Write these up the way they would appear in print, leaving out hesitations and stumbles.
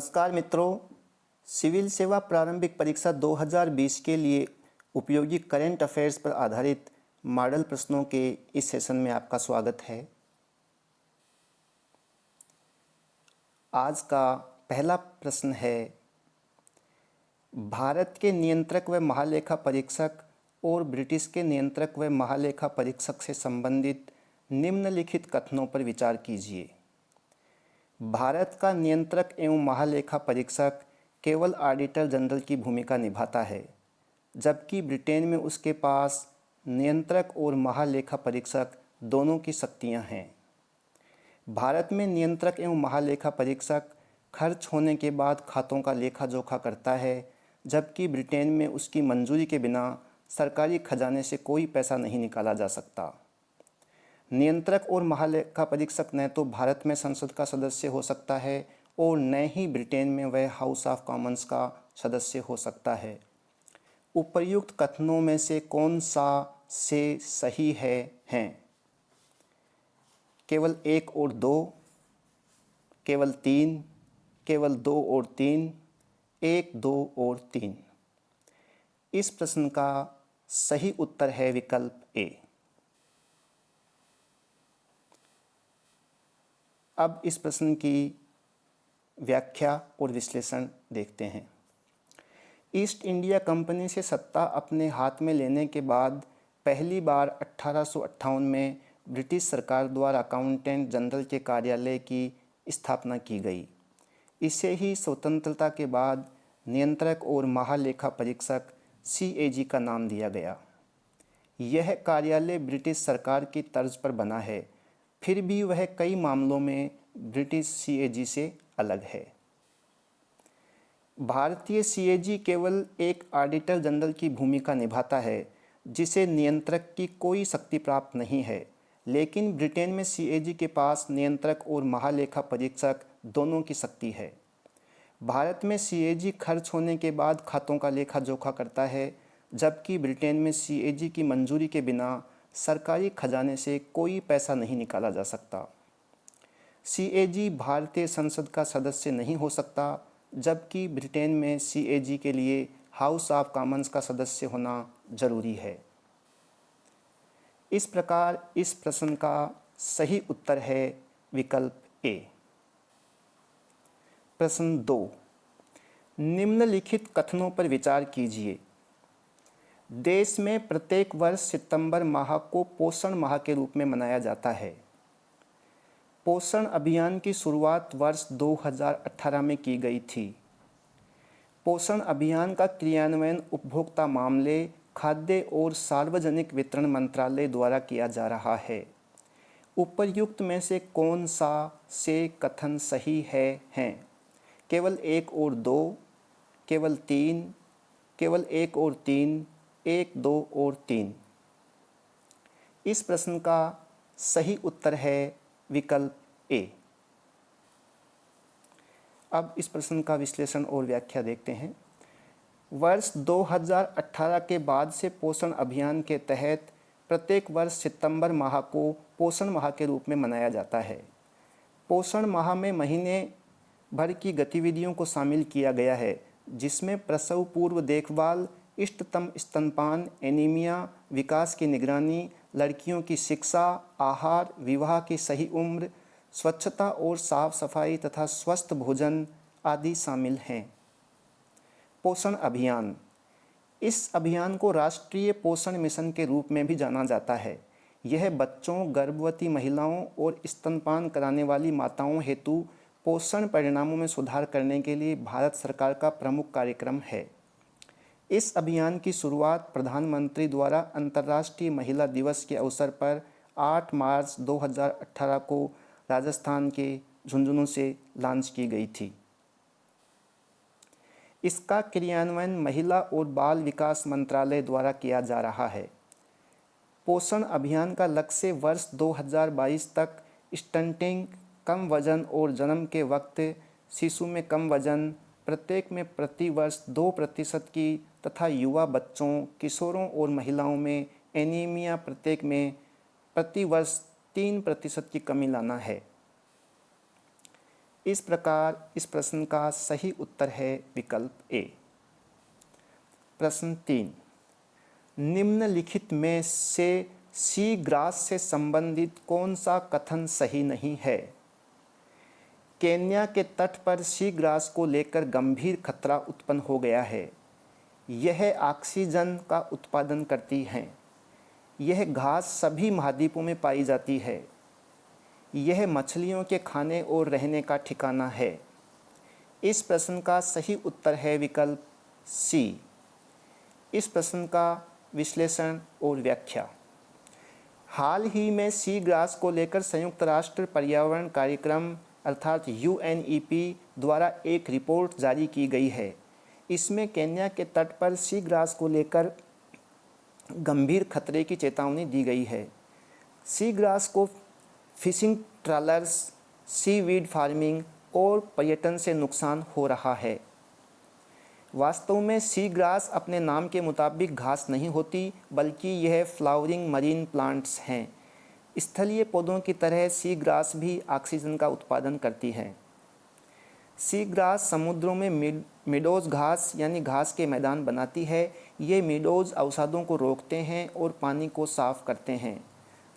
नमस्कार मित्रों, सिविल सेवा प्रारंभिक परीक्षा 2020 के लिए उपयोगी करंट अफेयर्स पर आधारित मॉडल प्रश्नों के इस सेशन में आपका स्वागत है। आज का पहला प्रश्न है, भारत के नियंत्रक व महालेखा परीक्षक और ब्रिटिश के नियंत्रक व महालेखा परीक्षक से संबंधित निम्नलिखित कथनों पर विचार कीजिए। भारत का नियंत्रक एवं महालेखा परीक्षक केवल ऑडिटर जनरल की भूमिका निभाता है, जबकि ब्रिटेन में उसके पास नियंत्रक और महालेखा परीक्षक दोनों की शक्तियां हैं। भारत में नियंत्रक एवं महालेखा परीक्षक खर्च होने के बाद खातों का लेखा जोखा करता है, जबकि ब्रिटेन में उसकी मंजूरी के बिना सरकारी खजाने से कोई पैसा नहीं निकाला जा सकता। नियंत्रक और महालेखा परीक्षक न तो भारत में संसद का सदस्य हो सकता है और न ही ब्रिटेन में वह हाउस ऑफ कॉमन्स का सदस्य हो सकता है। उपर्युक्त कथनों में से कौन सा से सही हैं? केवल 1 और 2, केवल 3, केवल 2 और 3, 1, 2 और 3। इस प्रश्न का सही उत्तर है विकल्प ए। अब इस प्रश्न की व्याख्या और विश्लेषण देखते हैं। ईस्ट इंडिया कंपनी से सत्ता अपने हाथ में लेने के बाद पहली बार 1858 में ब्रिटिश सरकार द्वारा अकाउंटेंट जनरल के कार्यालय की स्थापना की गई। इसे ही स्वतंत्रता के बाद नियंत्रक और महालेखा परीक्षक CAG का नाम दिया गया। यह कार्यालय ब्रिटिश सरकार की तर्ज पर बना है, फिर भी वह कई मामलों में ब्रिटिश CAG से अलग है। भारतीय CAG केवल एक ऑडिटर जनरल की भूमिका निभाता है, जिसे नियंत्रक की कोई शक्ति प्राप्त नहीं है, लेकिन ब्रिटेन में CAG के पास नियंत्रक और महालेखा परीक्षक दोनों की शक्ति है। भारत में CAG खर्च होने के बाद खातों का लेखा जोखा करता है, जबकि ब्रिटेन में CAG की मंजूरी के बिना सरकारी खजाने से कोई पैसा नहीं निकाला जा सकता। CAG भारतीय संसद का सदस्य नहीं हो सकता, जबकि ब्रिटेन में CAG के लिए हाउस ऑफ कॉमन्स का सदस्य होना जरूरी है। इस प्रकार इस प्रश्न का सही उत्तर है विकल्प ए। प्रश्न 2, निम्नलिखित कथनों पर विचार कीजिए। देश में प्रत्येक वर्ष सितंबर माह को पोषण माह के रूप में मनाया जाता है। पोषण अभियान की शुरुआत वर्ष 2018 में की गई थी। पोषण अभियान का क्रियान्वयन उपभोक्ता मामले, खाद्य और सार्वजनिक वितरण मंत्रालय द्वारा किया जा रहा है। उपर्युक्त में से कौन सा से कथन सही हैं? केवल 1 और 2, केवल 3, केवल 1 और 3, 1, 2 और 3। इस प्रश्न का सही उत्तर है विकल्प ए। अब इस प्रश्न का विश्लेषण और व्याख्या देखते हैं। वर्ष 2018 के बाद से पोषण अभियान के तहत प्रत्येक वर्ष सितंबर माह को पोषण माह के रूप में मनाया जाता है। पोषण माह में महीने भर की गतिविधियों को शामिल किया गया है, जिसमें प्रसव पूर्व देखभाल, इष्टतम स्तनपान, एनीमिया, विकास की निगरानी, लड़कियों की शिक्षा, आहार, विवाह की सही उम्र, स्वच्छता और साफ सफाई तथा स्वस्थ भोजन आदि शामिल हैं। पोषण अभियान, इस अभियान को राष्ट्रीय पोषण मिशन के रूप में भी जाना जाता है। यह बच्चों, गर्भवती महिलाओं और स्तनपान कराने वाली माताओं हेतु पोषण परिणामों में सुधार करने के लिए भारत सरकार का प्रमुख कार्यक्रम है। इस अभियान की शुरुआत प्रधानमंत्री द्वारा अंतर्राष्ट्रीय महिला दिवस के अवसर पर 8 मार्च 2018 को राजस्थान के झुंझुनू से लॉन्च की गई थी। इसका क्रियान्वयन महिला और बाल विकास मंत्रालय द्वारा किया जा रहा है। पोषण अभियान का लक्ष्य वर्ष 2022 तक स्टंटिंग, कम वजन और जन्म के वक्त शिशु में कम वजन प्रत्येक में प्रति वर्ष 2% की तथा युवा बच्चों, किशोरों और महिलाओं में एनीमिया प्रत्येक में प्रति वर्ष 3% की कमी लाना है। इस प्रकार इस प्रश्न का सही उत्तर है विकल्प ए। प्रश्न 3, निम्नलिखित में से सी ग्रास से संबंधित कौन सा कथन सही नहीं है? केन्या के तट पर सी ग्रास को लेकर गंभीर खतरा उत्पन्न हो गया है। यह ऑक्सीजन का उत्पादन करती हैं। यह घास सभी महाद्वीपों में पाई जाती है। यह मछलियों के खाने और रहने का ठिकाना है। इस प्रश्न का सही उत्तर है विकल्प सी। इस प्रश्न का विश्लेषण और व्याख्या। हाल ही में सी ग्रास को लेकर संयुक्त राष्ट्र पर्यावरण कार्यक्रम अर्थात UNEP द्वारा एक रिपोर्ट जारी की गई है। इसमें केन्या के तट पर सी ग्रास को लेकर गंभीर खतरे की चेतावनी दी गई है। सी ग्रास को फिशिंग ट्रॉलर्स, सीवीड फार्मिंग और पर्यटन से नुकसान हो रहा है। वास्तव में सी ग्रास अपने नाम के मुताबिक घास नहीं होती, बल्कि यह फ्लावरिंग मरीन प्लांट्स हैं। स्थलीय पौधों की तरह सी ग्रास भी ऑक्सीजन का उत्पादन करती है। सी ग्रास समुद्रों में मीडोज घास यानी घास के मैदान बनाती है। ये मीडोज अवसादों को रोकते हैं और पानी को साफ करते हैं।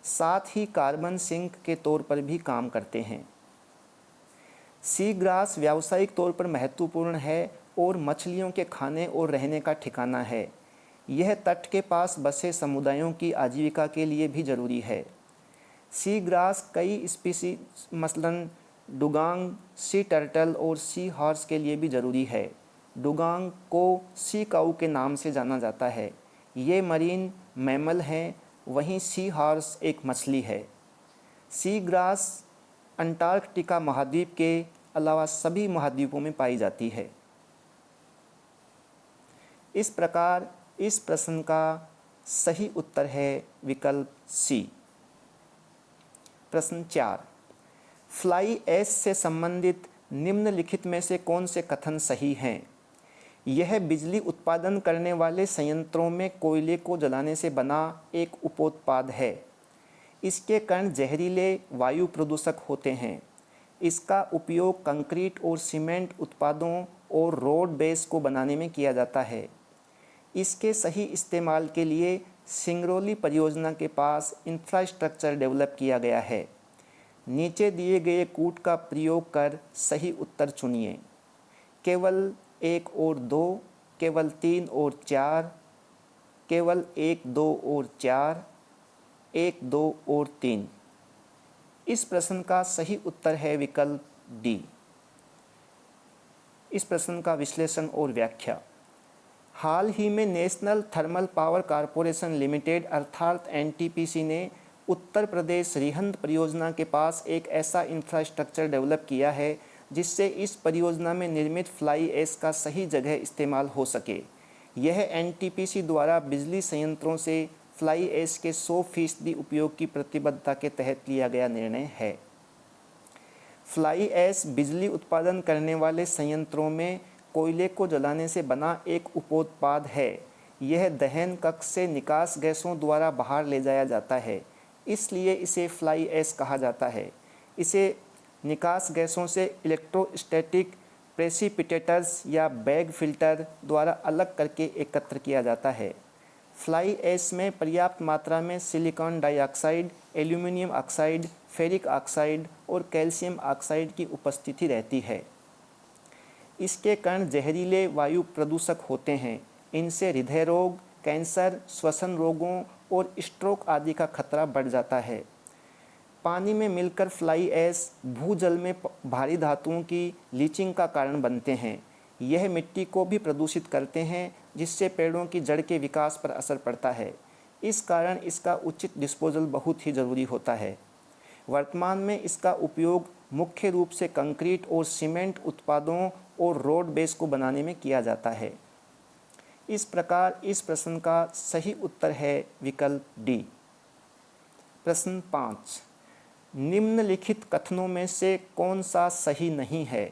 साथ ही कार्बन सिंक के तौर पर भी काम करते हैं। सी ग्रास व्यावसायिक तौर पर महत्वपूर्ण है और मछलियों के खाने और रहने का ठिकाना है। यह तट के पास बसे समुदायों की आजीविका के लिए भी ज़रूरी है। सी ग्रास कई स्पीसीज मसलन डुगांग, सी टर्टल और सी हॉर्स के लिए भी ज़रूरी है। डुगांग को सी काऊ के नाम से जाना जाता है। ये मरीन मैमल हैं, वहीं सी हॉर्स एक मछली है। सी ग्रास अंटार्कटिका महाद्वीप के अलावा सभी महाद्वीपों में पाई जाती है। इस प्रकार इस प्रश्न का सही उत्तर है विकल्प सी। प्रश्न 4, फ्लाई ऐश से संबंधित निम्नलिखित में से कौन से कथन सही हैं? यह बिजली उत्पादन करने वाले संयंत्रों में कोयले को जलाने से बना एक उपोत्पाद है। इसके कण जहरीले वायु प्रदूषक होते हैं। इसका उपयोग कंक्रीट और सीमेंट उत्पादों और रोड बेस को बनाने में किया जाता है। इसके सही इस्तेमाल के लिए सिंगरौली परियोजना के पास इंफ्रास्ट्रक्चर डेवलप किया गया है। नीचे दिए गए कूट का प्रयोग कर सही उत्तर चुनिए। केवल 1 और 2, केवल 3 और 4, केवल 1, 2 और 4, 1, 2 और 3। इस प्रश्न का सही उत्तर है विकल्प डी। इस प्रश्न का विश्लेषण और व्याख्या। हाल ही में national thermal power corporation limited अर्थात NTPC ने उत्तर प्रदेश रिहंद परियोजना के पास एक ऐसा इंफ्रास्ट्रक्चर डेवलप किया है जिससे इस परियोजना में निर्मित फ्लाई ऐश का सही जगह इस्तेमाल हो सके। यह NTPC द्वारा बिजली संयंत्रों से फ्लाई ऐश के 100% उपयोग की प्रतिबद्धता के तहत लिया गया निर्णय है। फ्लाई ऐश बिजली उत्पादन करने वाले संयंत्रों में कोयले को जलाने से बना एक उपोत्पाद है। यह दहन कक्ष से निकास गैसों द्वारा बाहर ले जाया जाता है, इसलिए इसे फ्लाई ऐश कहा जाता है। इसे निकास गैसों से इलेक्ट्रोस्टैटिक प्रेसिपिटेटर्स या बैग फिल्टर द्वारा अलग करके एकत्र किया जाता है। फ्लाई ऐश में पर्याप्त मात्रा में silicon dioxide, aluminium oxide, ferric oxide और कैल्शियम ऑक्साइड की उपस्थिति रहती है। इसके कण जहरीले वायु प्रदूषक होते हैं। इनसे हृदय रोग, कैंसर, श्वसन रोगों और स्ट्रोक आदि का खतरा बढ़ जाता है। पानी में मिलकर फ्लाई ऐश भूजल में भारी धातुओं की लीचिंग का कारण बनते हैं। यह मिट्टी को भी प्रदूषित करते हैं, जिससे पेड़ों की जड़ के विकास पर असर पड़ता है। इस कारण इसका उचित डिस्पोजल बहुत ही ज़रूरी होता है। वर्तमान में इसका उपयोग मुख्य रूप से कंक्रीट और सीमेंट उत्पादों और रोड बेस को बनाने में किया जाता है। इस प्रकार इस प्रश्न का सही उत्तर है विकल्प डी। प्रश्न 5, निम्नलिखित कथनों में से कौन सा सही नहीं है?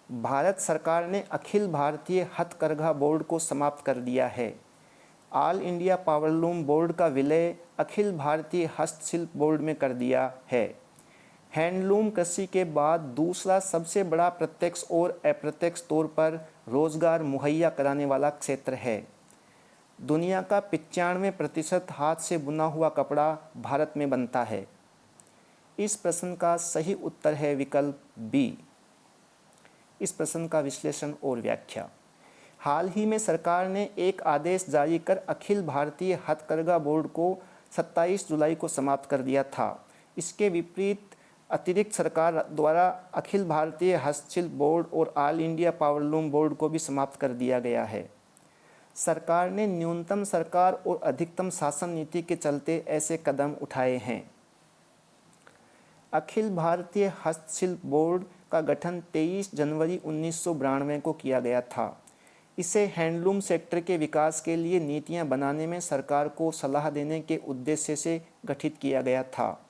भारत सरकार ने अखिल भारतीय हथकरघा बोर्ड को समाप्त कर दिया है। ऑल इंडिया पावरलूम बोर्ड का विलय अखिल भारतीय हस्तशिल्प बोर्ड में कर दिया है। हैंडलूम कृषि के बाद दूसरा सबसे बड़ा प्रत्यक्ष और अप्रत्यक्ष तौर पर रोजगार मुहैया कराने वाला क्षेत्र है। दुनिया का 95% हाथ से बुना हुआ कपड़ा भारत में बनता है। इस प्रश्न का सही उत्तर है विकल्प बी। इस प्रश्न का विश्लेषण और व्याख्या। हाल ही में सरकार ने एक आदेश जारी कर अखिल भारतीय हथकरघा बोर्ड को 27 जुलाई को समाप्त कर दिया था। इसके विपरीत अतिरिक्त सरकार द्वारा अखिल भारतीय हस्तशिल्प बोर्ड और ऑल इंडिया पावरलूम बोर्ड को भी समाप्त कर दिया गया है। सरकार ने न्यूनतम सरकार और अधिकतम शासन नीति के चलते ऐसे कदम उठाए हैं। अखिल भारतीय हस्तशिल्प बोर्ड का गठन 23 जनवरी 1992 को किया गया था। इसे हैंडलूम सेक्टर के विकास के लिए नीतियां बनाने में सरकार को सलाह देने के उद्देश्य से गठित किया गया था।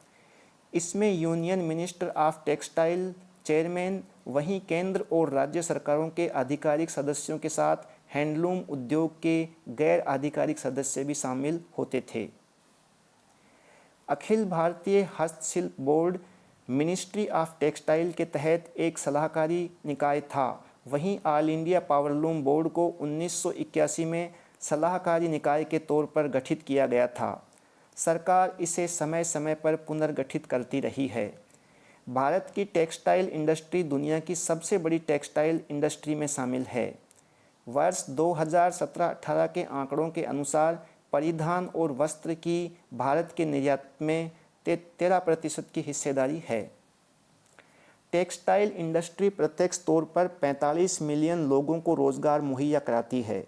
इसमें union minister of textile chairman, वहीं केंद्र और राज्य सरकारों के आधिकारिक सदस्यों के साथ हैंडलूम उद्योग के गैर आधिकारिक सदस्य भी शामिल होते थे। अखिल भारतीय हस्तशिल्प बोर्ड मिनिस्ट्री ऑफ टेक्सटाइल के तहत एक सलाहकारी निकाय था। वहीं ऑल इंडिया पावरलूम बोर्ड को 1981 में सलाहकारी निकाय के तौर पर गठित किया गया था। सरकार इसे समय समय पर पुनर्गठित करती रही है। भारत की टेक्सटाइल इंडस्ट्री दुनिया की सबसे बड़ी टेक्सटाइल इंडस्ट्री में शामिल है। वर्ष 2017-18 के आंकड़ों के अनुसार परिधान और वस्त्र की भारत के निर्यात में 13% की हिस्सेदारी है। टेक्सटाइल इंडस्ट्री प्रत्यक्ष तौर पर 45 मिलियन लोगों को रोजगार मुहैया कराती है।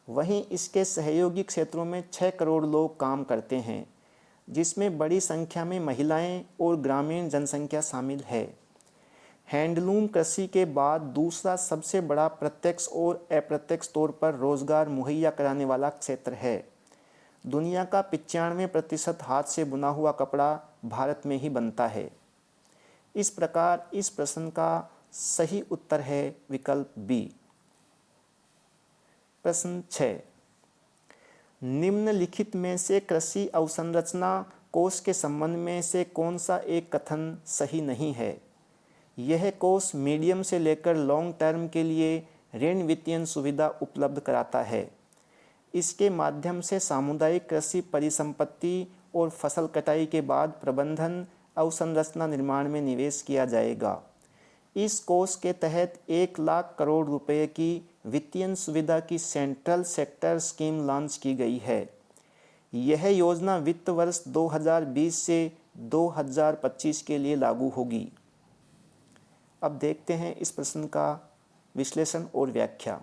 वहीं इसके सहयोगी क्षेत्रों में 6 करोड़ लोग काम करते हैं, जिसमें बड़ी संख्या में महिलाएं और ग्रामीण जनसंख्या शामिल है। हैंडलूम कृषि के बाद दूसरा सबसे बड़ा प्रत्यक्ष और अप्रत्यक्ष तौर पर रोजगार मुहैया कराने वाला क्षेत्र है। दुनिया का 95% हाथ से बुना हुआ कपड़ा भारत में ही बनता है। इस प्रकार इस प्रश्न का सही उत्तर है विकल्प बी। प्रश्न 6, निम्नलिखित में से कृषि अवसंरचना कोष के संबंध में से कौन सा एक कथन सही नहीं है? यह कोष मीडियम से लेकर लॉन्ग टर्म के लिए ऋण वित्तीय सुविधा उपलब्ध कराता है। इसके माध्यम से सामुदायिक कृषि परिसंपत्ति और फसल कटाई के बाद प्रबंधन अवसंरचना निर्माण में निवेश किया जाएगा। इस कोष के तहत 1 लाख करोड़ रुपए की वित्तीय सुविधा की सेंट्रल सेक्टर स्कीम लॉन्च की गई है। यह योजना वित्त वर्ष 2020 से 2025 के लिए लागू होगी। अब देखते हैं इस प्रश्न का विश्लेषण और व्याख्या।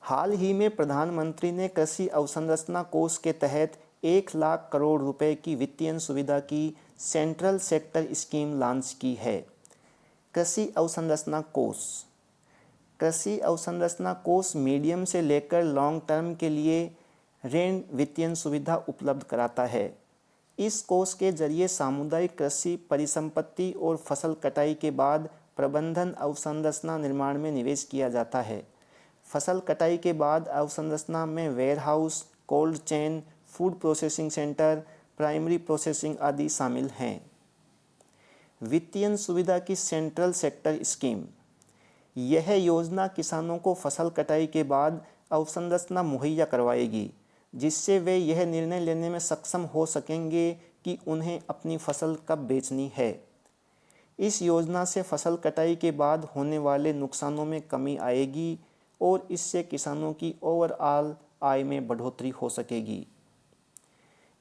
हाल ही में प्रधानमंत्री ने कृषि अवसंरचना कोष के तहत 1 लाख करोड़ रुपए की वित्तीय सुविधा की सेंट्रल सेक्टर स्कीम लॉन्च की है। कृषि अवसंरचना कोष। कृषि अवसंरचना कोष मीडियम से लेकर लॉन्ग टर्म के लिए ऋण वित्तीय सुविधा उपलब्ध कराता है। इस कोष के जरिए सामुदायिक कृषि परिसंपत्ति और फसल कटाई के बाद प्रबंधन अवसंरचना निर्माण में निवेश किया जाता है। फसल कटाई के बाद अवसंरचना में warehouse, cold chain, food processing centre, primary processing आदि शामिल हैं। वित्तीय सुविधा की सेंट्रल सेक्टर स्कीम। यह योजना किसानों को फसल कटाई के बाद अवसंरचना मुहैया करवाएगी, जिससे वे यह निर्णय लेने में सक्षम हो सकेंगे कि उन्हें अपनी फसल कब बेचनी है। इस योजना से फसल कटाई के बाद होने वाले नुकसानों में कमी आएगी और इससे किसानों की ओवरऑल आय में बढ़ोतरी हो सकेगी।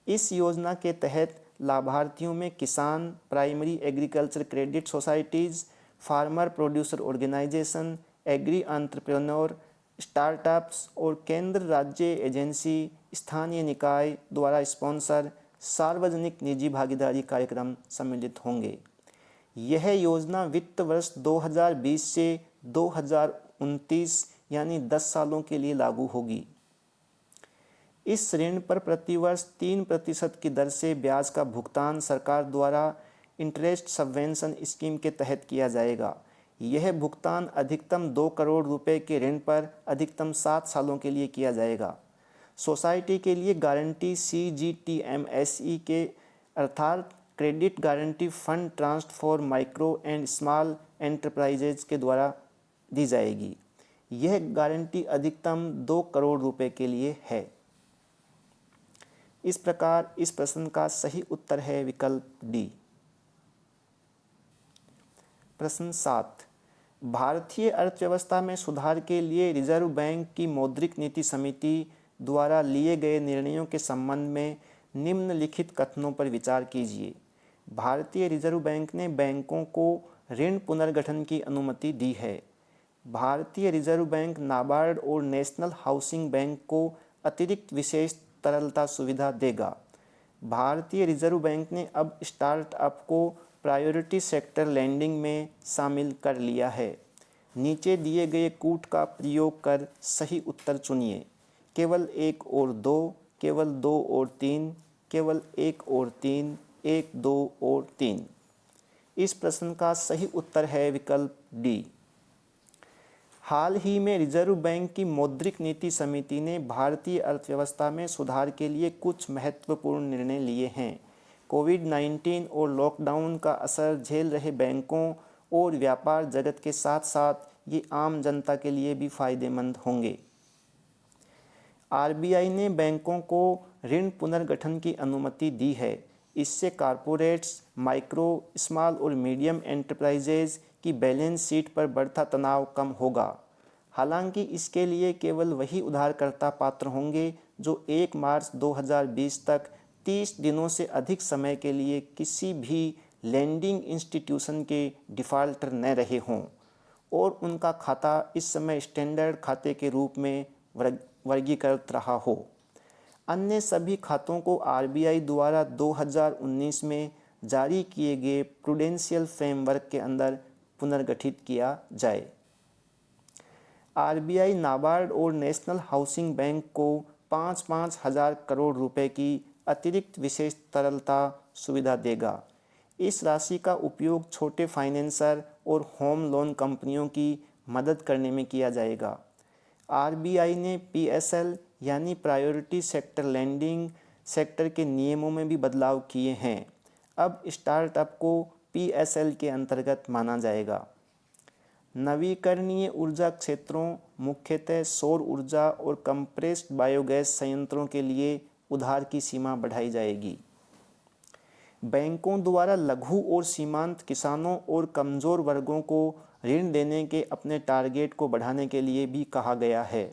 इस योजना के तहत लाभार्थियों में किसान, primary agriculture credit societies, farmer producer organization, agri entrepreneur, startups और केंद्र राज्य एजेंसी, स्थानीय निकाय द्वारा स्पॉन्सर सार्वजनिक निजी भागीदारी कार्यक्रम सम्मिलित होंगे। यह योजना वित्त वर्ष 2020 से 2029 यानी 10 सालों के लिए लागू होगी। इस ऋण पर प्रतिवर्ष 3% की दर से ब्याज का भुगतान सरकार द्वारा इंटरेस्ट सबवेंशन स्कीम के तहत किया जाएगा। यह भुगतान अधिकतम 2 करोड़ रुपए के ऋण पर अधिकतम 7 सालों के लिए किया जाएगा। सोसाइटी के लिए गारंटी CGTMSE के अर्थात credit guarantee fund trust for micro and small enterprises के द्वारा दी जाएगी। यह गारंटी अधिकतम 2 करोड़ रुपए के लिए है। इस प्रकार इस प्रश्न का सही उत्तर है विकल्प डी। प्रश्न 7, भारतीय अर्थव्यवस्था में सुधार के लिए रिजर्व बैंक की मौद्रिक नीति समिति द्वारा लिए गए निर्णयों के संबंध में निम्नलिखित कथनों पर विचार कीजिए। भारतीय रिजर्व बैंक ने बैंकों को ऋण पुनर्गठन की अनुमति दी है। भारतीय रिजर्व बैंक नाबार्ड और नेशनल हाउसिंग बैंक को अतिरिक्त विशेष तरलता सुविधा देगा। भारतीय रिजर्व बैंक ने अब स्टार्टअप को प्रायोरिटी सेक्टर लैंडिंग में शामिल कर लिया है। नीचे दिए गए कूट का प्रयोग कर सही उत्तर चुनिए। केवल 1 और 2, केवल 2 और 3, केवल 1 और 3, 1, 2 और 3। इस प्रश्न का सही उत्तर है विकल्प डी। हाल ही में रिजर्व बैंक की मौद्रिक नीति समिति ने भारतीय अर्थव्यवस्था में सुधार के लिए कुछ महत्वपूर्ण निर्णय लिए हैं। कोविड-19 और लॉकडाउन का असर झेल रहे बैंकों और व्यापार जगत के साथ साथ ये आम जनता के लिए भी फायदेमंद होंगे। आरबीआई ने बैंकों को ऋण पुनर्गठन की अनुमति दी है। इससे कॉरपोरेट्स, माइक्रो, स्मॉल और मीडियम एंटरप्राइजेज की बैलेंस शीट पर बढ़ता तनाव कम होगा। हालांकि इसके लिए केवल वही उधारकर्ता पात्र होंगे जो 1 मार्च 2020 तक 30 दिनों से अधिक समय के लिए किसी भी लैंडिंग इंस्टीट्यूशन के डिफ़ाल्टर न रहे हों और उनका खाता इस समय स्टैंडर्ड खाते के रूप में वर्गीकृत रहा हो। अन्य सभी खातों को आरबीआई द्वारा 2019 में जारी किए गए प्रूडेंशियल फ्रेमवर्क के अंदर पुनर्गठित किया जाए। आरबीआई नाबार्ड और नेशनल हाउसिंग बैंक को 5-5 हज़ार करोड़ रुपए की अतिरिक्त विशेष तरलता सुविधा देगा। इस राशि का उपयोग छोटे फाइनेंसर और होम लोन कंपनियों की मदद करने में किया जाएगा। आरबीआई ने पीएसएल यानी प्रायोरिटी सेक्टर लैंडिंग सेक्टर के नियमों में भी बदलाव किए हैं। अब स्टार्टअप को पीएसएल के अंतर्गत माना जाएगा। नवीकरणीय ऊर्जा क्षेत्रों, मुख्यतः सौर ऊर्जा और कंप्रेस्ड बायोगैस संयंत्रों के लिए उधार की सीमा बढ़ाई जाएगी। बैंकों द्वारा लघु और सीमांत किसानों और कमज़ोर वर्गों को ऋण देने के अपने टारगेट को बढ़ाने के लिए भी कहा गया है।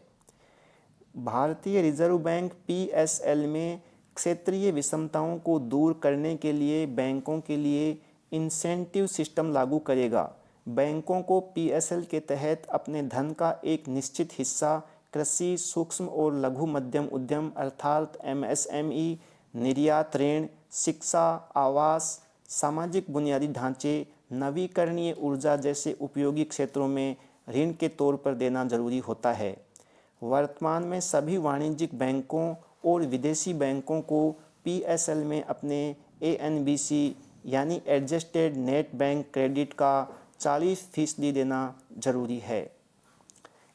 भारतीय रिजर्व बैंक पीएसएल में क्षेत्रीय विषमताओं को दूर करने के लिए बैंकों के लिए इंसेंटिव सिस्टम लागू करेगा। बैंकों को पीएसएल के तहत अपने धन का एक निश्चित हिस्सा कृषि, सूक्ष्म और लघु मध्यम उद्यम अर्थात एमएसएमई, निर्यात ऋण, शिक्षा, आवास, सामाजिक बुनियादी ढांचे, नवीकरणीय ऊर्जा जैसे उपयोगी क्षेत्रों में ऋण के तौर पर देना जरूरी होता है। वर्तमान में सभी वाणिज्यिक बैंकों और विदेशी बैंकों को पीएसएल में अपने एएनबीसी यानी एडजस्टेड नेट बैंक क्रेडिट का 40% देना जरूरी है।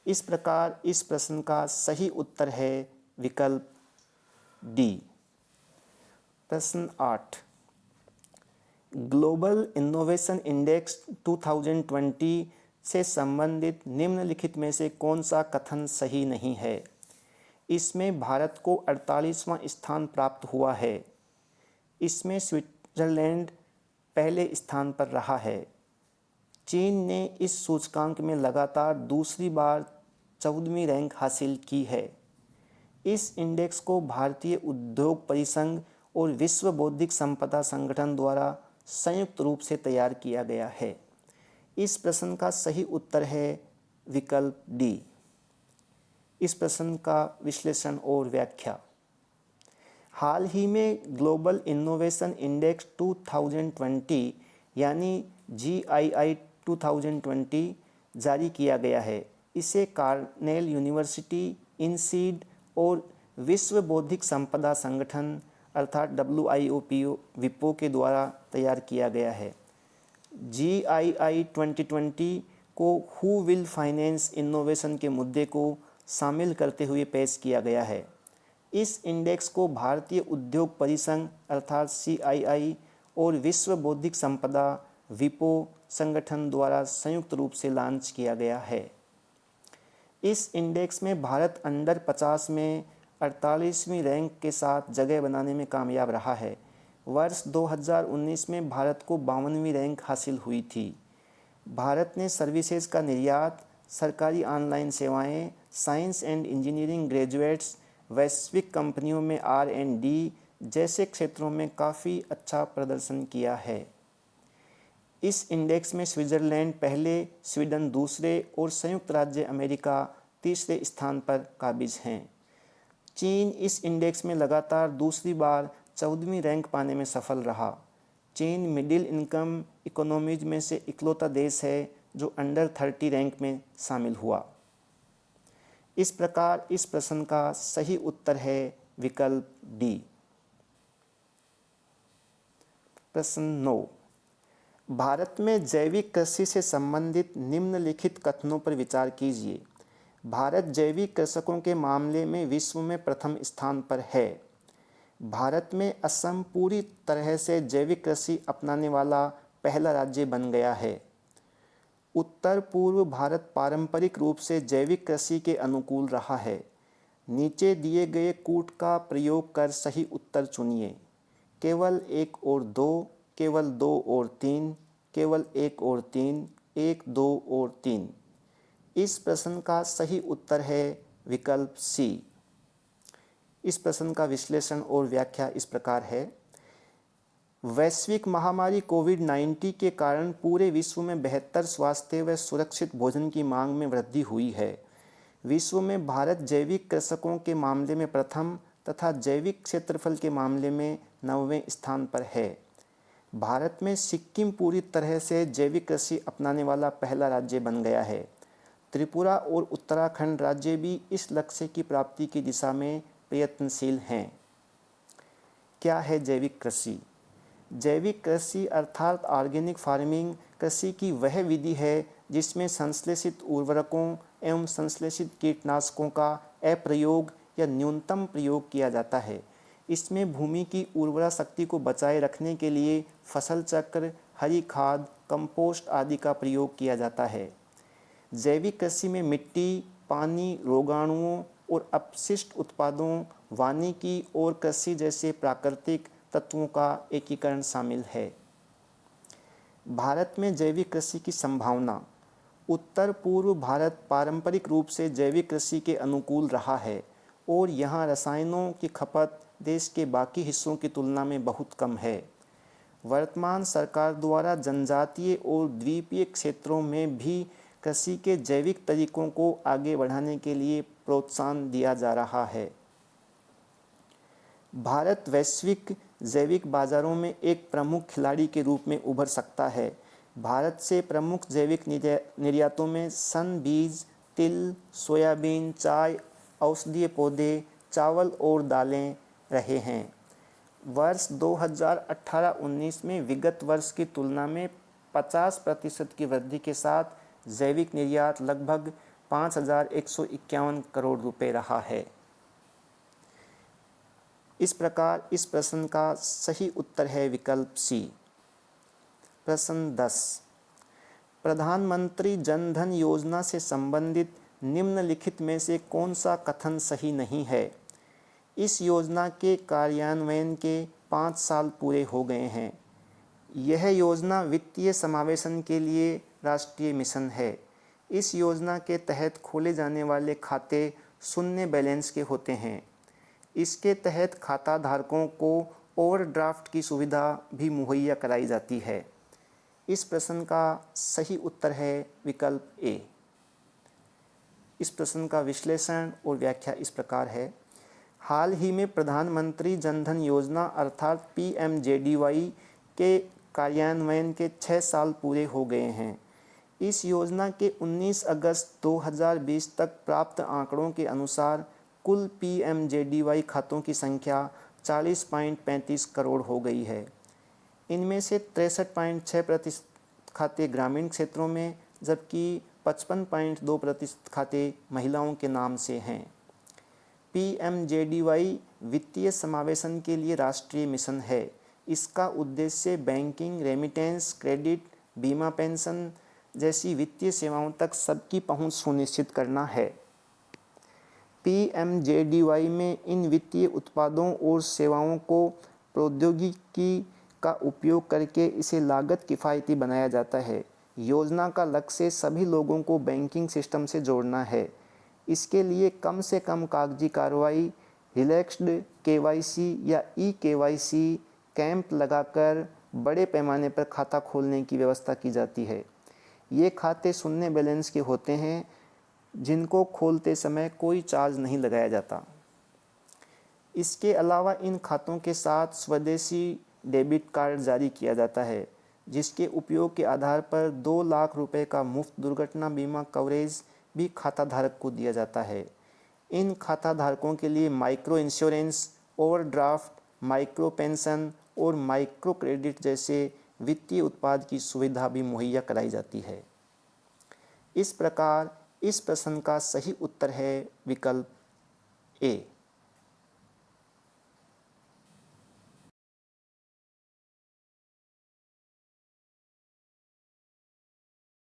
इस प्रकार इस प्रश्न का सही उत्तर है विकल्प डी। प्रश्न 8, ग्लोबल इनोवेशन इंडेक्स 2020 से संबंधित निम्नलिखित में से कौन सा कथन सही नहीं है? इसमें भारत को 48वां स्थान प्राप्त हुआ है। इसमें स्विट्जरलैंड पहले स्थान पर रहा है। चीन ने इस सूचकांक में लगातार दूसरी बार 14वीं रैंक हासिल की है। इस इंडेक्स को भारतीय उद्योग परिसंघ और विश्व बौद्धिक संपदा संगठन द्वारा संयुक्त रूप से तैयार किया गया है। इस प्रश्न का सही उत्तर है विकल्प डी। इस प्रश्न का विश्लेषण और व्याख्या। हाल ही में ग्लोबल इनोवेशन इंडेक्स 2020 यानी GII 2020 जारी किया गया है। इसे कार्नेल यूनिवर्सिटी, इनसीड और विश्व बौद्धिक संपदा संगठन अर्थात WIPO के द्वारा तैयार किया गया है। GII 2020 को हु विल फाइनेंस इनोवेशन के मुद्दे को शामिल करते हुए पेश किया गया है। इस इंडेक्स को भारतीय उद्योग परिसंघ अर्थात CII और विश्व बौद्धिक संपदा विपो संगठन द्वारा संयुक्त रूप से लॉन्च किया गया है। इस इंडेक्स में भारत अंडर 50 में 48वीं रैंक के साथ जगह बनाने में कामयाब रहा है। वर्ष 2019 में भारत को 52वीं रैंक हासिल हुई थी। भारत ने सर्विसेज का निर्यात, सरकारी ऑनलाइन सेवाएं, साइंस एंड इंजीनियरिंग ग्रेजुएट्स, वैश्विक कंपनियों में R&D जैसे क्षेत्रों में काफ़ी अच्छा प्रदर्शन किया है। इस इंडेक्स में स्विट्ज़रलैंड पहले, स्वीडन दूसरे और संयुक्त राज्य अमेरिका तीसरे स्थान पर काबिज हैं। चीन इस इंडेक्स में लगातार दूसरी बार 14वीं रैंक पाने में सफल रहा। चीन मिडिल इनकम इकोनॉमीज में से इकलौता देश है जो अंडर 30 रैंक में शामिल हुआ। इस प्रकार इस प्रश्न का सही उत्तर है विकल्प डी। प्रश्न 9, भारत में जैविक कृषि से संबंधित निम्नलिखित कथनों पर विचार कीजिए। भारत जैविक कृषकों के मामले में विश्व में प्रथम स्थान पर है। भारत में असम पूरी तरह से जैविक कृषि अपनाने वाला पहला राज्य बन गया है। उत्तर पूर्व भारत पारंपरिक रूप से जैविक कृषि के अनुकूल रहा है। नीचे दिए गए कूट का प्रयोग कर सही उत्तर चुनिए। केवल 1 और 2, केवल 2 और 3, केवल 1 और 3, 1, 2 और 3। इस प्रश्न का सही उत्तर है विकल्प सी। इस प्रश्न का विश्लेषण और व्याख्या इस प्रकार है। वैश्विक महामारी कोविड-19 के कारण पूरे विश्व में बेहतर स्वास्थ्य व सुरक्षित भोजन की मांग में वृद्धि हुई है। विश्व में भारत जैविक कृषकों के मामले में प्रथम तथा जैविक क्षेत्रफल के मामले में 9वें स्थान पर है। भारत में सिक्किम पूरी तरह से जैविक कृषि अपनाने वाला पहला राज्य बन गया है। त्रिपुरा और उत्तराखंड राज्य भी इस लक्ष्य की प्राप्ति की दिशा में प्रयत्नशील हैं। क्या है जैविक कृषि? जैविक कृषि अर्थात ऑर्गेनिक फार्मिंग कृषि की वह विधि है जिसमें संश्लेषित उर्वरकों एवं संश्लेषित कीटनाशकों का अप्रयोग या न्यूनतम प्रयोग किया जाता है। इसमें भूमि की उर्वरा शक्ति को बचाए रखने के लिए फसल चक्र, हरी खाद, कंपोस्ट आदि का प्रयोग किया जाता है। जैविक कृषि में मिट्टी, पानी, रोगाणुओं और अपशिष्ट उत्पादों, वानिकी और कृषि जैसे प्राकृतिक तत्वों का एकीकरण शामिल है। भारत में जैविक कृषि की संभावना। उत्तर पूर्व भारत पारंपरिक रूप से जैविक कृषि के अनुकूल रहा है और यहाँ रसायनों की खपत देश के बाकी हिस्सों की तुलना में बहुत कम है। वर्तमान सरकार द्वारा जनजातीय और द्वीपीय क्षेत्रों में भी कृषि के जैविक तरीकों को आगे बढ़ाने के लिए प्रोत्साहन दिया जा रहा है। भारत वैश्विक जैविक बाजारों में एक प्रमुख खिलाड़ी के रूप में उभर सकता है। भारत से प्रमुख जैविक निर्यातों में सन बीज, तिल, सोयाबीन, चाय, औषधीय पौधे, चावल और दालें रहे हैं। वर्ष 2018-19 में विगत वर्ष की तुलना में 50% की वृद्धि के साथ जैविक निर्यात लगभग 5,151 करोड़ रुपए रहा है। इस प्रकार इस प्रश्न का सही उत्तर है विकल्प सी। प्रश्न 10, प्रधानमंत्री जन धन योजना से संबंधित निम्नलिखित में से कौन सा कथन सही नहीं है? इस योजना के कार्यान्वयन के 5 साल पूरे हो गए हैं। यह योजना वित्तीय समावेशन के लिए राष्ट्रीय मिशन है। इस योजना के तहत खोले जाने वाले खाते शून्य बैलेंस के होते हैं। इसके तहत खाता धारकों को ओवरड्राफ्ट की सुविधा भी मुहैया कराई जाती है। इस प्रश्न का सही उत्तर है विकल्प ए। इस प्रश्न का विश्लेषण और व्याख्या इस प्रकार है। हाल ही में प्रधानमंत्री जन धन योजना अर्थात PMJDY के कार्यान्वयन के 6 साल पूरे हो गए हैं। इस योजना के 19 अगस्त 2020 तक प्राप्त आंकड़ों के अनुसार कुल PMJDY खातों की संख्या 40.35 करोड़ हो गई है। इनमें से 63.6% खाते ग्रामीण क्षेत्रों में जबकि 55.2% खाते महिलाओं के नाम से हैं। PMJDY वित्तीय समावेशन के लिए राष्ट्रीय मिशन है। इसका उद्देश्य बैंकिंग, रेमिटेंस, क्रेडिट, बीमा, पेंशन जैसी वित्तीय सेवाओं तक सबकी पहुंच सुनिश्चित करना है। पीएमजेडीवाई में इन वित्तीय उत्पादों और सेवाओं को प्रौद्योगिकी का उपयोग करके इसे लागत किफ़ायती बनाया जाता है। योजना का लक्ष्य सभी लोगों को बैंकिंग सिस्टम से जोड़ना है। इसके लिए कम से कम कागजी कार्रवाई, रिलैक्स्ड केवाईसी या ई केवाईसी कैंप लगाकर बड़े पैमाने पर खाता खोलने की व्यवस्था की जाती है। ये खाते शून्य बैलेंस के होते हैं, जिनको खोलते समय कोई चार्ज नहीं लगाया जाता। इसके अलावा इन खातों के साथ स्वदेशी डेबिट कार्ड जारी किया जाता है, जिसके उपयोग के आधार पर 2 लाख रुपए का मुफ्त दुर्घटना बीमा कवरेज भी खाता धारक को दिया जाता है। इन खाता धारकों के लिए micro insurance, overdraft, micro pension और माइक्रो क्रेडिट जैसे वित्तीय उत्पाद की सुविधा भी मुहैया कराई जाती है। इस प्रकार इस प्रश्न का सही उत्तर है विकल्प ए।